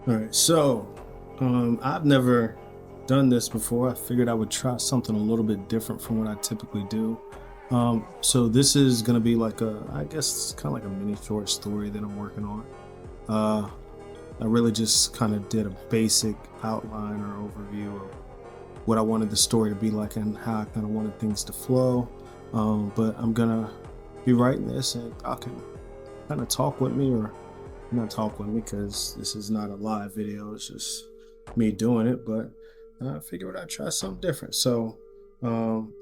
All right, so I've never done this before. I figured I would try something a little bit different from what I typically do. So this is gonna be like I guess it's kind of like a mini short story that I'm working on. Uh, I really just kind of did a basic outline or overview of what I wanted the story to be like and how I kind of wanted things to flow. But I'm gonna be writing this, and I can kind of talk with me or not talk with me because this is not a live video. It's just me doing it. But I figured I'd try something different. So um,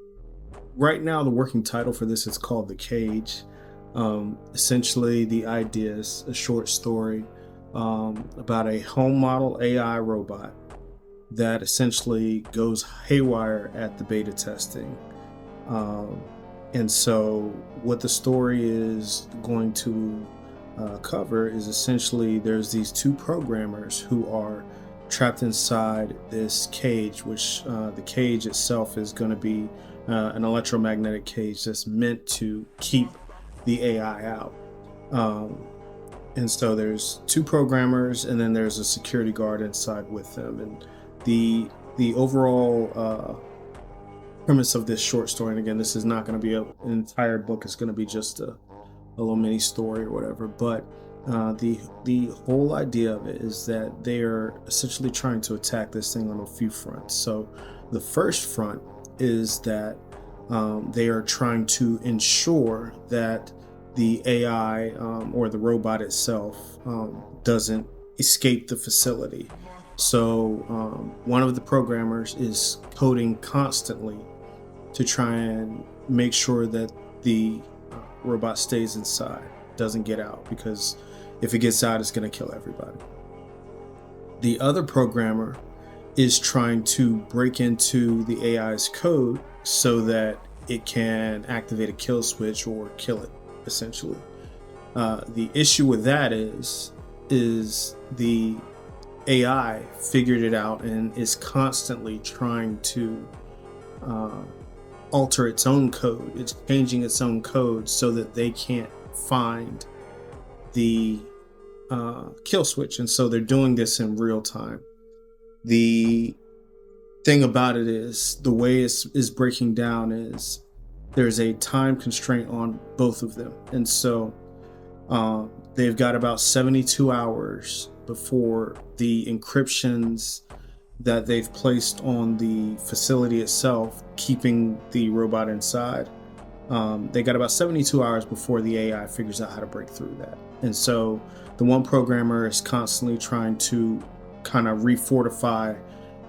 right now, the working title for this is called The Cage. Essentially, the idea is a short story about a home model AI robot that essentially goes haywire at the beta testing. Um, and so, what the story is going to cover is essentially there's these two programmers who are trapped inside this cage, which the cage itself is going to be an electromagnetic cage that's meant to keep the AI out. Um, and so there's two programmers, and then there's a security guard inside with them. And the the overall premise of this short story, and again, this is not going to be an entire book. It's going to be just a little mini story or whatever. But the whole idea of it is that they are essentially trying to attack this thing on a few fronts. So the first front is that they are trying to ensure that the AI or the robot itself doesn't escape the facility. So one of the programmers is coding constantly to try and make sure that the robot stays inside, doesn't get out, because if it gets out, it's going to kill everybody. The other programmer is trying to break into the AI's code so that it can activate a kill switch or kill it, essentially. The issue with that is the AI figured it out and is constantly trying to uh, alter its own code. It's changing its own code so that they can't find the kill switch, and so they're doing this in real time. The thing about it is the way is breaking down is there's a time constraint on both of them, and so they've got about 72 hours before the encryptions that they've placed on the facility itself, keeping the robot inside. They got about 72 hours before the AI figures out how to break through that. And so the one programmer is constantly trying to kind of refortify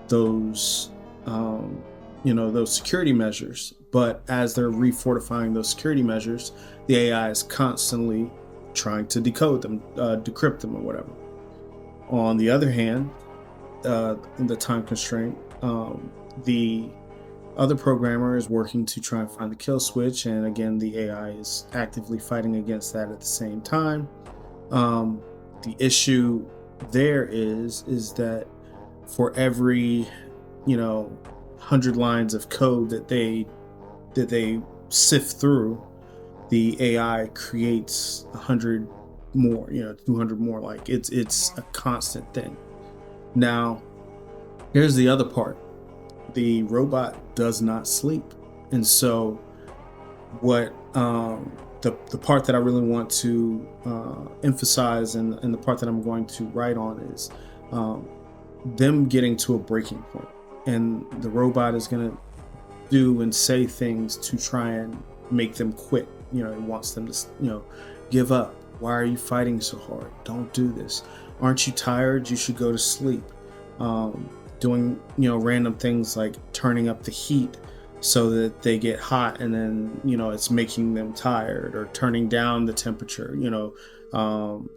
those, those security measures. But as they're refortifying those security measures, the AI is constantly trying to decode them, decrypt them, or whatever. On the other hand, in the time constraint, the other programmer is working to try and find the kill switch, and again, the AI is actively fighting against that at the same time. The issue there is that for every 100 lines of code that they sift through, the AI creates 100 more, 200 more. Like it's a constant thing. Now, here's the other part: the robot does not sleep, and so what the part that I really want to emphasize, and the part that I'm going to write on is um, them getting to a breaking point, and the robot is going to do and say things to try and make them quit. It wants them to give up. Why are you fighting so hard? Don't do this. Aren't you tired? You should go to sleep. Doing random things like turning up the heat so that they get hot, and then it's making them tired, or turning down the temperature,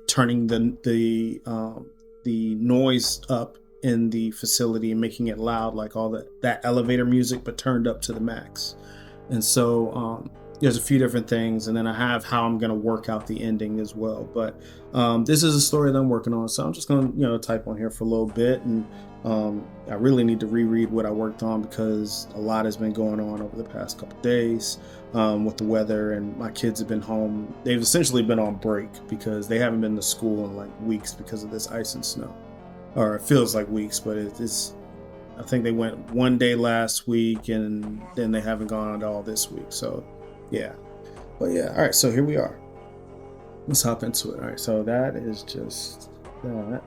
turning the noise up in the facility and making it loud, like all that elevator music, but turned up to the max. And so there's a few different things, and then I have how I'm going to work out the ending as well. But this is a story that I'm working on, so I'm just going to type on here for a little bit, and I really need to reread what I worked on because a lot has been going on over the past couple days with the weather, and my kids have been home. They've essentially been on break because they haven't been to school in like weeks because of this ice and snow. or it feels like weeks, but it's. I think they went one day last week, and then they haven't gone at all this week. So, yeah. But yeah, all right. So here we are. Let's hop into it. All right. So that is just that.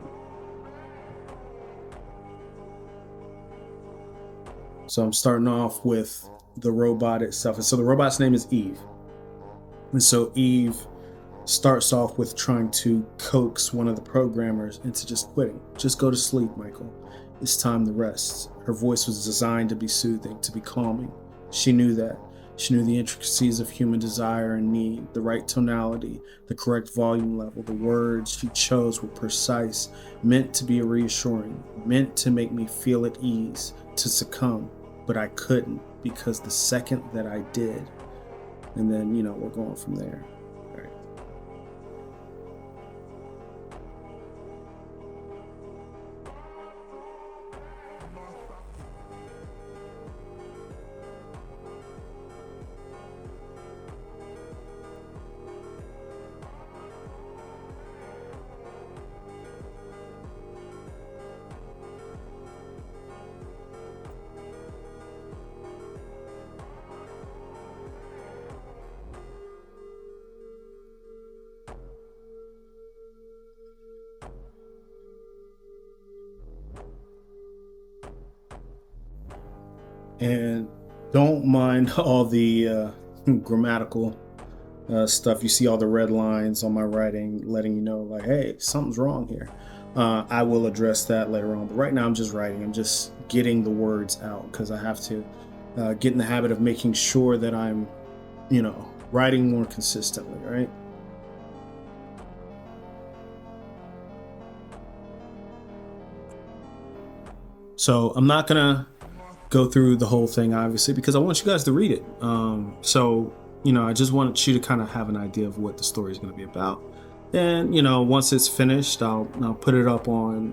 So I'm starting off with the robot itself. And so the robot's name is Eve. And so Eve starts off with trying to coax one of the programmers into just quitting. Just go to sleep, Michael. It's time to rest. Her voice was designed to be soothing, to be calming. She knew that. She knew the intricacies of human desire and need, the right tonality, the correct volume level. The words she chose were precise, meant to be reassuring, meant to make me feel at ease, to succumb. But I couldn't, because the second that I did, and then, we're going from there. All right. And don't mind all the grammatical stuff. You see all the red lines on my writing letting you know, like, hey, something's wrong here. I will address that later on. But right now, I'm just writing. I'm just getting the words out because I have to get in the habit of making sure that I'm, writing more consistently, right? So I'm not going to go through the whole thing, obviously, because I want you guys to read it. I just want you to kind of have an idea of what the story is going to be about. And, once it's finished, I'll put it up on,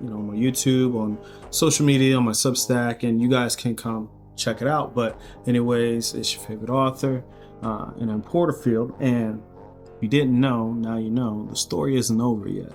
my YouTube, on social media, on my Substack, and you guys can come check it out. But anyways, it's your favorite author, and I'm Porterfield. And if you didn't know, now you know, the story isn't over yet.